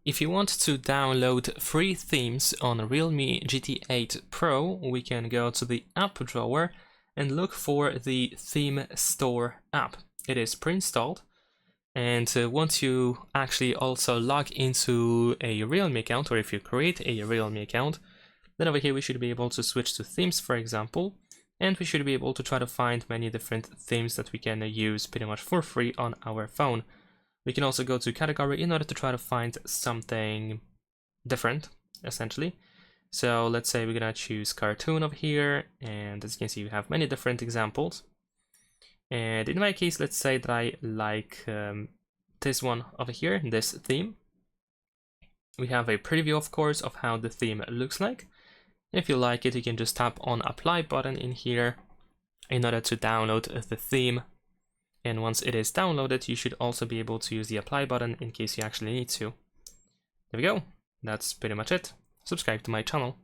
If you want to download free themes on Realme GT8 Pro, we can go to the app drawer and look for the Theme Store app. It is pre-installed, and once you actually also log into a Realme account, or if you create a Realme account, then over here we should be able to switch to themes, for example, and we should be able to try to find many different themes that we can use pretty much for free on our phone. We can also go to category in order to try to find something different, essentially. So let's say we're gonna choose cartoon over here, and as you can see, we have many different examples. And in my case, let's say that I like this one over here, this theme. We have a preview, of course, of how the theme looks like. If you like it, you can just tap on apply button in here in order to download the theme. And once it is downloaded, you should also be able to use the apply button in case you actually need to. There we go. That's pretty much it. Subscribe to my channel.